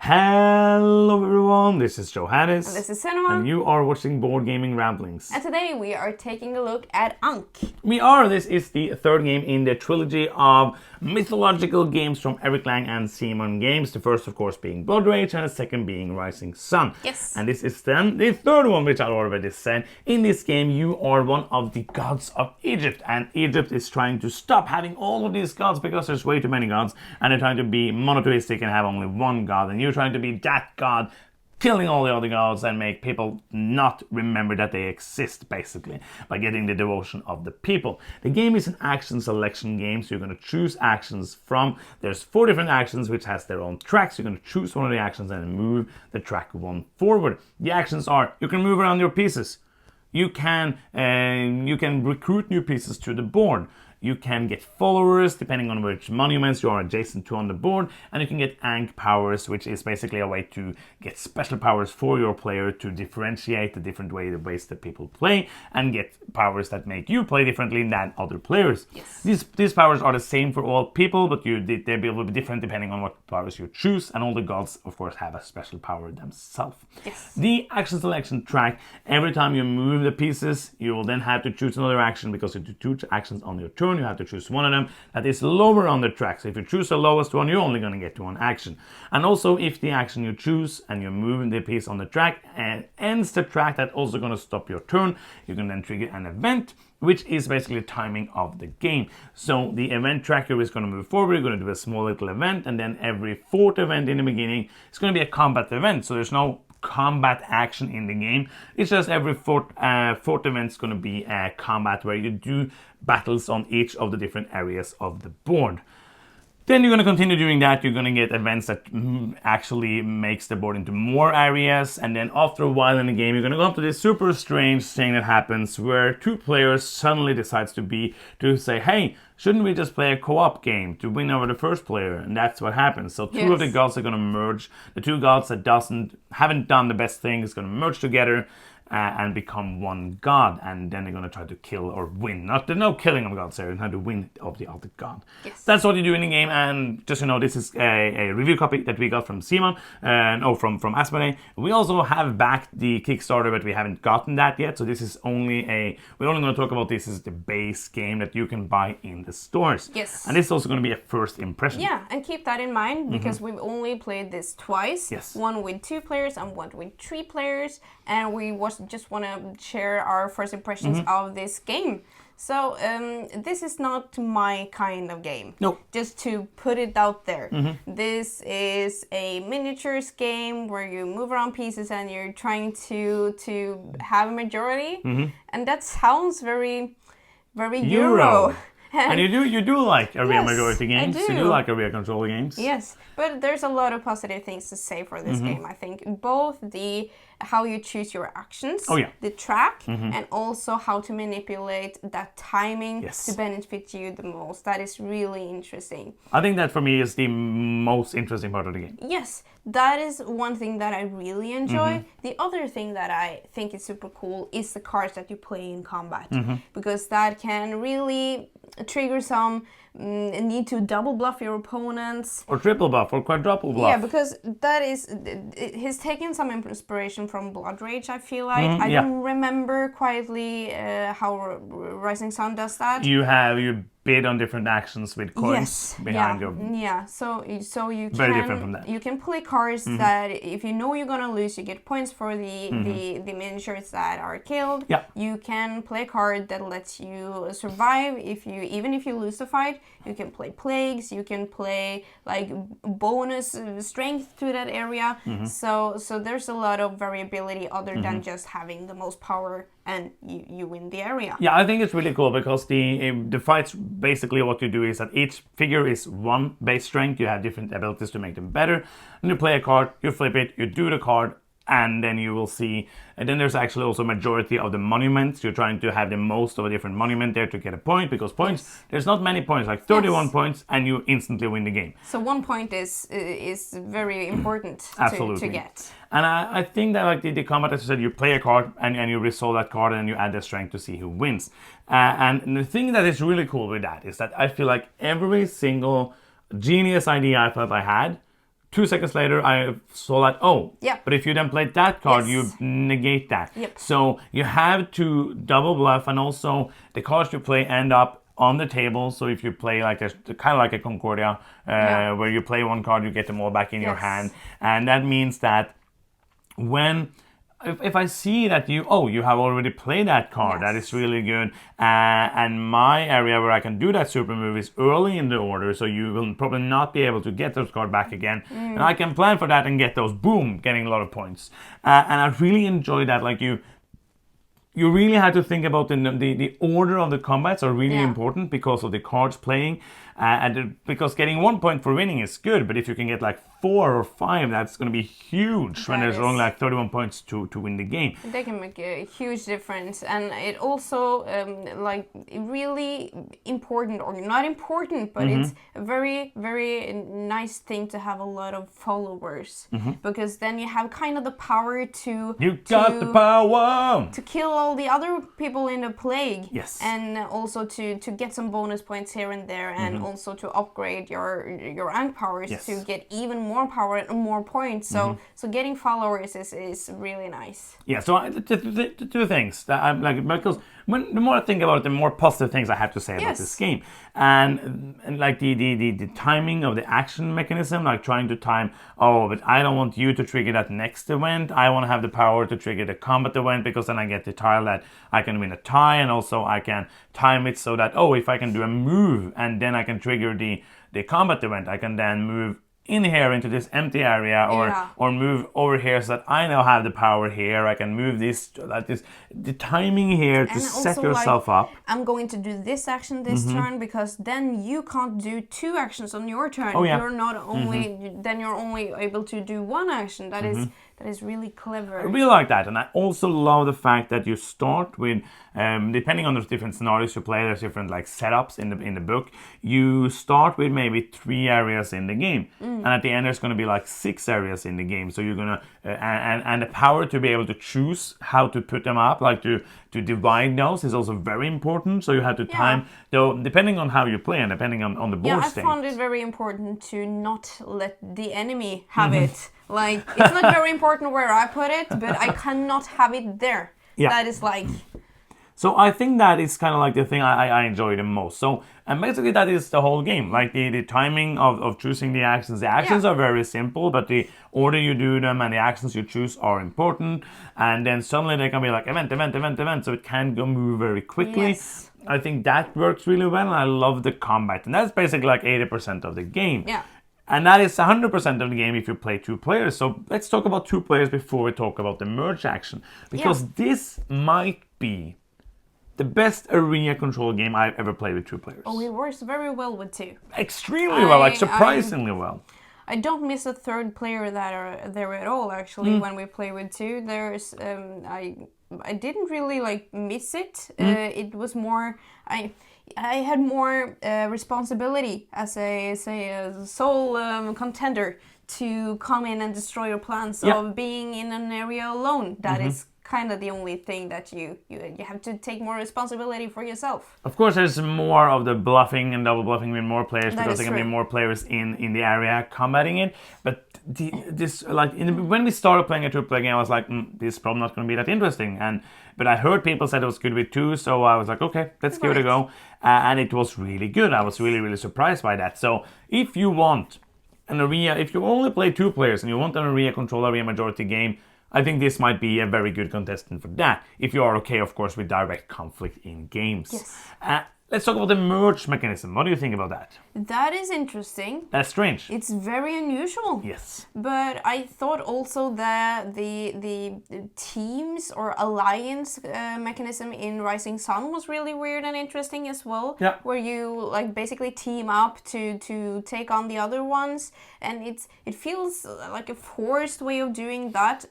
Hello everyone, this is Johannes. And this is Cinema. And you are watching Board Gaming Ramblings. And today we are taking a look at Ankh. This is the third game in the trilogy of mythological games from Eric Lang and Simon Games. The first, of course, being Blood Rage and the second being Rising Sun. Yes. And this is then the third one, which I already said. In this game, you are one of the gods of Egypt. And Egypt is trying to stop having all of these gods because there's way too many gods. And they're trying to be monotheistic and have only one god. And you're trying to be that god, killing all the other gods and make people not remember that they exist, basically, by getting the devotion of the people. The game is an action selection game, so you're going to choose actions from, there's 4 different actions which has their own tracks. You're going to choose one of the actions and move the track one forward. The actions are, you can move around your pieces. You can recruit new pieces to the board. You can get followers depending on which monuments you are adjacent to on the board, and you can get Ankh powers, which is basically a way to get special powers for your player to differentiate the different ways that people play and get powers that make you play differently than other players. Yes. These powers are the same for all people, but they will be different depending on what powers you choose, and all the gods, of course, have a special power themselves. Yes. The action selection track, every time you move the pieces, you will then have to choose another action because you do 2 actions on your turn. You have to choose one of them that is lower on the track. So if you choose the lowest one, you're only going to get 1 action. And also, if the action you choose and you move the piece on the track and ends the track, that's also going to stop your turn. You can then trigger an event, which is basically the timing of the game. So the event tracker is going to move forward. You're going to do a small little event, and then every 4th event in the beginning is going to be a combat event. So there's no combat action in the game. It's just every 4th event is going to be a combat where you do battles on each of the different areas of the board. Then you're going to continue doing that. You're going to get events that actually makes the board into more areas. And then after a while in the game, you're going to go up to this super strange thing that happens where 2 players suddenly decides to say, hey, shouldn't we just play a co-op game to win over the first player? And that's what happens. So 2 of the gods are going to merge. The 2 gods that haven't done the best thing is going to merge together and become one god, and then they're going to try to kill or win. There's no killing of gods there, they're trying to win of the other god. Yes. That's what you do in the game, and just so you know, this is a review copy that we got from Simon, from Asmodee. We also have backed the Kickstarter, but we haven't gotten that yet, so this is we're only going to talk about this as the base game that you can buy in the stores. Yes. And this is also going to be a first impression. Yeah, and keep that in mind, because we've only played this twice. Yes. One with 2 players and one with 3 players, and we just want to share our first impressions of this game. So this is not my kind of game. No. Just to put it out there. This is a miniatures game where you move around pieces and you're trying to have a majority. And that sounds very Euro. And you do like area Yes, majority games. I do. You do like area control games. Yes, but there's a lot of positive things to say for this game. I think both how you choose your actions, the track, and also how to manipulate that timing to benefit you the most. That is really interesting. I think that for me is the most interesting part of the game. Yes, that is one thing that I really enjoy. The other thing that I think is super cool is the cards that you play in combat, because that can really trigger some need to double bluff your opponents. Or triple bluff, or quadruple bluff. Yeah, because that is, he's taken some inspiration from Blood Rage, I feel like. I don't remember quietly how Rising Sun does that. You bid on different actions with coins behind your... Yeah, so you Very different from that. You can play cards that if you know you're gonna lose, you get points for the miniatures that are killed. Yeah. You can play a card that lets you survive even if you lose the fight. You can play plagues, you can play like bonus strength to that area. So there's a lot of variability other than just having the most power and you win the area. Yeah, I think it's really cool because the fights, basically what you do is that each figure is 1 base strength. You have different abilities to make them better. And you play a card, you flip it, you do the card, and then you will see, and then there's actually also a majority of the monuments. You're trying to have the most of a different monument there to get a point, because points, there's not many points, like 31 points, and you instantly win the game. So 1 point is very important to get. And I think that like the combat, as you said, you play a card and you resolve that card and you add the strength to see who wins. And the thing that is really cool with that is that I feel like every single genius idea I thought I had 2 seconds later, I saw that, oh, Yeah. but if you then played that card, Yes. you negate that. Yep. So you have to double bluff, and also the cards you play end up on the table. So if you play like a kind of like a Concordia, where you play one card, you get them all back in your Yes. hand, and that means that when if I see that you have already played that card, that Yes. is really good, and my area where I can do that super move is early in the order, so you will probably not be able to get those cards back again, and I can plan for that and get those, boom, getting a lot of points, and I really enjoy that. Like you really have to think about the order of the combats are really important because of the cards playing, because getting 1 point for winning is good, but if you can get like 4 or 5, that's going to be huge when there's only like 31 points to win the game. They can make a huge difference, and it also like really important, or not important, but it's a very, very nice thing to have a lot of followers, because then you have kind of the power to Got the power to kill all the other people in the plague. Yes. And also to get some bonus points here and there, and also to upgrade your Ankh powers to get even more power and more points. So getting followers is really nice. Yeah, so the two things that I'm like, because the more I think about it, the more positive things I have to say about this game, and like the timing of the action mechanism, like trying to time. Oh, but I don't want you to trigger that next event. I want to have the power to trigger the combat event, because then I get the tile that I can win a tie, and also I can time it so that if I can do a move and then I can trigger the combat event, I can then move in here into this empty area, or move over here so that I now have the power here. I can move this, the timing here to And set also, yourself up. I'm going to do this action this turn, because then you can't do 2 actions on your turn. Oh, yeah. You're not only then you're only able to do 1 action. That is really clever. I really like that, and I also love the fact that you start with, depending on the different scenarios you play, there's different like setups in the book. You start with maybe 3 areas in the game, and at the end there's going to be like 6 areas in the game. So you're gonna and the power to be able to choose how to put them up, like to divide those, is also very important. So you have to time, though, depending on how you play and depending on the board state. I found it very important to not let the enemy have it. Like, it's not very important where I put it, but I cannot have it there. Yeah. That is like... So I think that is kind of like the thing I enjoy the most. So, and basically that is the whole game. Like the timing of choosing the actions. The actions are very simple, but the order you do them and the actions you choose are important. And then suddenly they can be like event. So it can go move very quickly. Yes. I think that works really well, and I love the combat. And that's basically like 80% of the game. Yeah. And that is 100% of the game if you play 2 players. So let's talk about 2 players before we talk about the merge action. Because this might be the best arena control game I've ever played with 2 players. Oh, it works very well with 2. Extremely well, like surprisingly well. I don't miss a third player that are there at all, actually, when we play with 2. There's, I didn't really like miss it. It was more, I had more responsibility as a sole contender to come in and destroy your plans. So being in an area alone, that is kind of the only thing that you have to take more responsibility for yourself. Of course, there's more of the bluffing and double bluffing with more players, because there can be more players in the area combating it. But when we started playing a 2-player game, I was like, this is probably not going to be that interesting. But I heard people said it was good with 2, so I was like, okay, let's give it a go. And it was really good. I was really, really surprised by that. So if you want an area, if you only play 2 players and you want an area control area majority game, I think this might be a very good contestant for that. If you are okay, of course, with direct conflict in games. Yes. Let's talk about the merge mechanism. What do you think about that? That is interesting. That's strange. It's very unusual. Yes. But I thought also that the teams or alliance mechanism in Rising Sun was really weird and interesting as well. Yeah. Where you like basically team up to take on the other ones, and it feels like a forced way of doing that.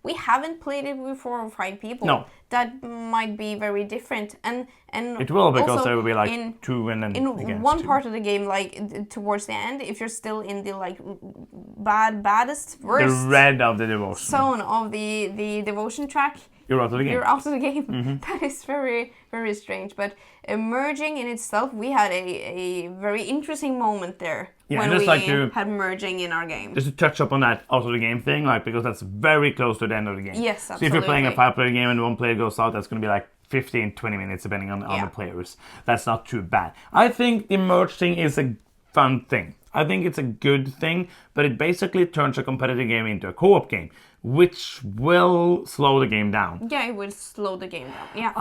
We haven't played it with 4 or 5 people. No. That might be very different, and it will, because also there will be like 2 and then in one part of the game, like towards the end, if you're still in the like baddest, worst the red of the devotion zone of the devotion track, you're out of the game. You're out of the game. That is very, very strange. But merging in itself, we had a very interesting moment there when we had merging in our game. Just to touch up on that out of the game thing, like, because that's very close to the end of the game. Yes, absolutely. So if you're playing a 5-player game and one player goes out, that's going to be like 15, 20 minutes depending on the players. That's not too bad. I think the merge thing is a fun thing. I think it's a good thing, but it basically turns a competitive game into a co-op game, which will slow the game down. Yeah, it will slow the game down. Yeah.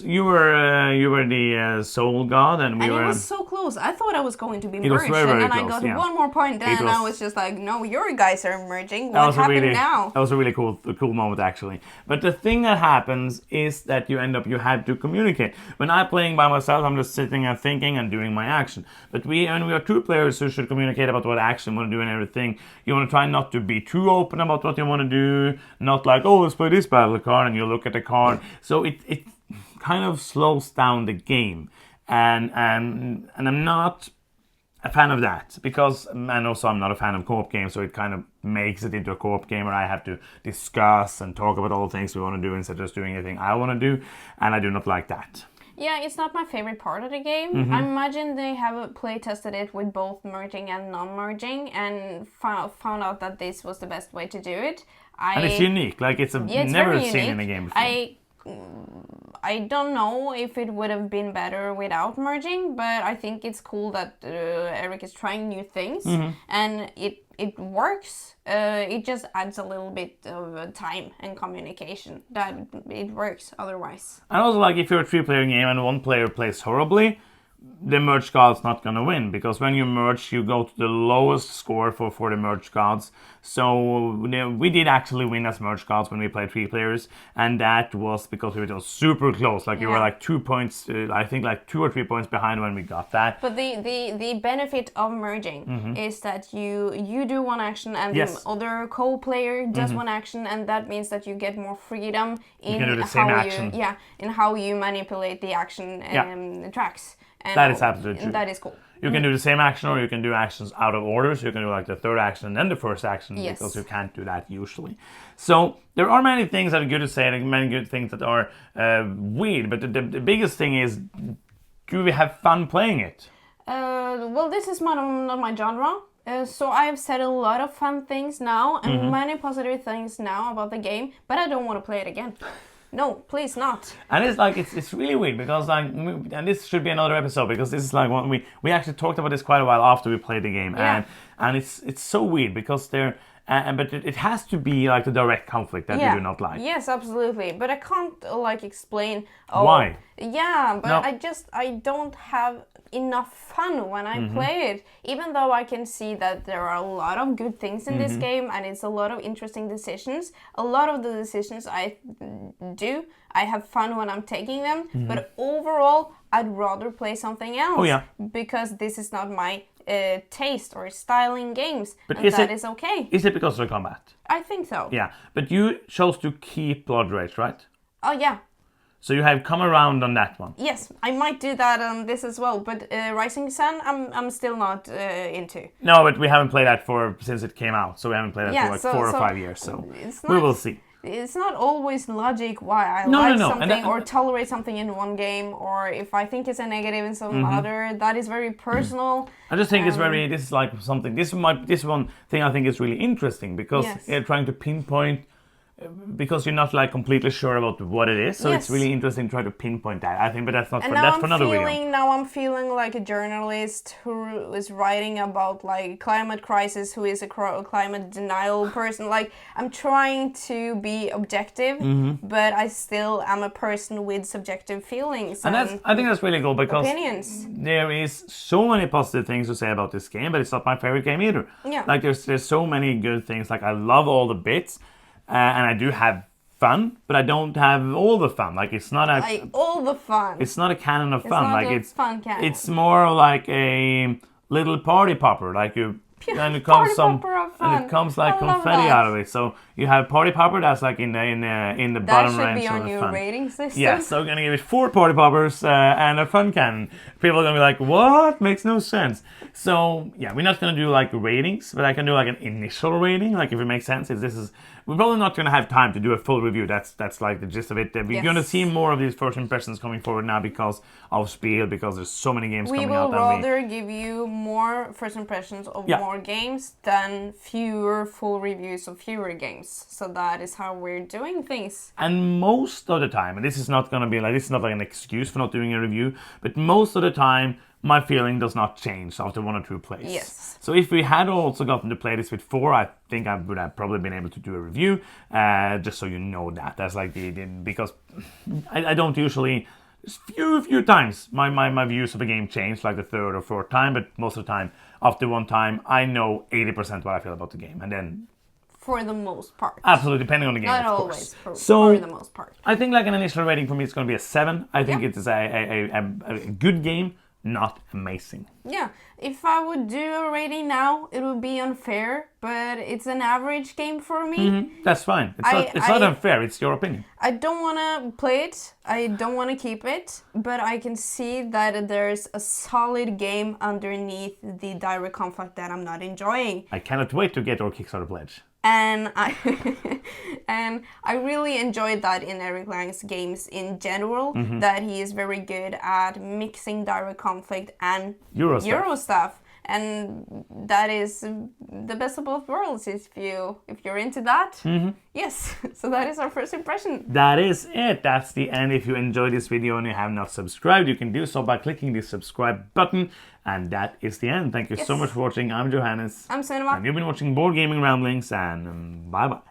You were the soul god, and we were. And it was so close. I thought I was going to be merged, was very, very and then close, I got one more point, and I was just like, "No, your guys are merging. What happened now?" That was a really cool moment, actually. But the thing that happens is that you have to communicate. When I'm playing by myself, I'm just sitting and thinking and doing my action. But we are two players who should communicate about what action we want to do and everything. You want to try not to be too open about what you want to do. Not like, oh, let's play this battle card, and you look at the card. So it kind of slows down the game, and I'm not a fan of that, because, and also I'm not a fan of co-op games, so it kind of makes it into a co-op game where I have to discuss and talk about all the things we want to do instead of just doing anything I want to do, and I do not like that. Yeah, it's not my favorite part of the game. I imagine they have play tested it with both merging and non-merging and found out that this was the best way to do it. And it's unique, like it's never seen in a game before. I don't know if it would have been better without merging, but I think it's cool that Eric is trying new things, and it works. It just adds a little bit of time and communication that it works otherwise. And also, like, if you're a 3-player game and one player plays horribly, the merge god's not gonna win, because when you merge, you go to the lowest score for the merge gods. So we did actually win as merge gods when we played 3 players, and that was because we were super close. Like, you were like 2 points, I think like 2 or 3 points behind when we got that. But the benefit of merging is that you do one action and the other co-player does one action, and that means that you get more freedom in how you manipulate the action tracks. And that is absolutely true. That is cool. You can do the same action, or you can do actions out of order. So you can do like the third action and then the first action, because you can't do that usually. So there are many things that are good to say and many good things that are weird. But the biggest thing is, do we have fun playing it? Well, this is not my genre. So I have said a lot of fun things now and many positive things now about the game, but I don't want to play it again. No, please not. And it's like it's really weird, because like, and this should be another episode, because this is like one we actually talked about this quite a while after we played the game, and it's so weird because but it has to be like the direct conflict that you do not like. Yes, absolutely. But I can't like explain why. Yeah, but I don't have enough fun when I play it. Even though I can see that there are a lot of good things in this game, and it's a lot of interesting decisions. A lot of the decisions I do, I have fun when I'm taking them. But overall, I'd rather play something else. Oh, yeah. Because this is not my taste or style in games, but and that is okay. Is it because of the combat? I think so. Yeah, but you chose to keep Blood Rage, right? Oh, yeah. So you have come around on that one. Yes, I might do that on this as well, but Rising Sun, I'm still not into. No, but we haven't played that since it came out, so we haven't played that for like 4 or 5 years. So we will see. It's not always logic why I like something or tolerate something in one game, or if I think it's a negative in some other. That is very personal. I just think this is like something. This one thing I think is really interesting, because you're trying to pinpoint. Because you're not like completely sure about what it is, so it's really interesting to try to pinpoint that. I think, but that's not that's for another video. Now I'm feeling like a journalist who is writing about like climate crisis, who is a climate denial person. Like, I'm trying to be objective, but I still am a person with subjective feelings. And I think that's really cool, because opinions. There is so many positive things to say about this game, but it's not my favorite game either. Yeah. Like there's so many good things. Like, I love all the bits. And I do have fun, but I don't have all the fun. Like, it's not all the fun. It's not a canon of fun. It's not a fun canon. It's more like a little party popper. Like, you and it Party comes some, popper of and fun. it comes like I love confetti that. out of it. So you have party popper that's like in the That bottom should range be of on the your fun. rating system. Yeah, so we're gonna give it 4 party poppers and a fun cannon. People are gonna be like, what? Makes no sense. So yeah, we're not gonna do like ratings, but I can do like an initial rating, like if it makes sense. If this is, we're probably not gonna have time to do a full review. That's like the gist of it. We're gonna see more of these first impressions coming forward now because of Spiel, because there's so many games coming out. We will rather give you more first impressions of more games than fewer full reviews of fewer games. So that is how we're doing things. And most of the time, and this is not gonna be like, this is not like an excuse for not doing a review, but most of the time, my feeling does not change after 1 or 2 plays. Yes. So if we had also gotten to play this with 4, I think I would have probably been able to do a review, just so you know that. That's like because I don't usually, few times my views of a game change, like the 3rd or 4th time, but most of the time, after 1 time, I know 80% what I feel about the game, and then for the most part. absolutely, depending on the game, Not of always, course. for the most part. I think like an initial rating for me is going to be a 7. I think it is a good game, not amazing. Yeah, if I would do a rating now, it would be unfair, but it's an average game for me. That's fine. It's not unfair. It's your opinion. I don't want to play it. I don't want to keep it, but I can see that there's a solid game underneath the direct conflict that I'm not enjoying. I cannot wait to get our Kickstarter pledge. And I and I really enjoyed that in Eric Lang's games in general, that he is very good at mixing direct conflict and Euro stuff. And that is the best of both worlds if you're into that. Yes, so that is our first impression. That is it. That's the end. If you enjoyed this video and you have not subscribed, you can do so by clicking the subscribe button. And that is the end. Thank you so much for watching. I'm Johannes. I'm Cinema. And you've been watching Board Gaming Ramblings, and bye-bye.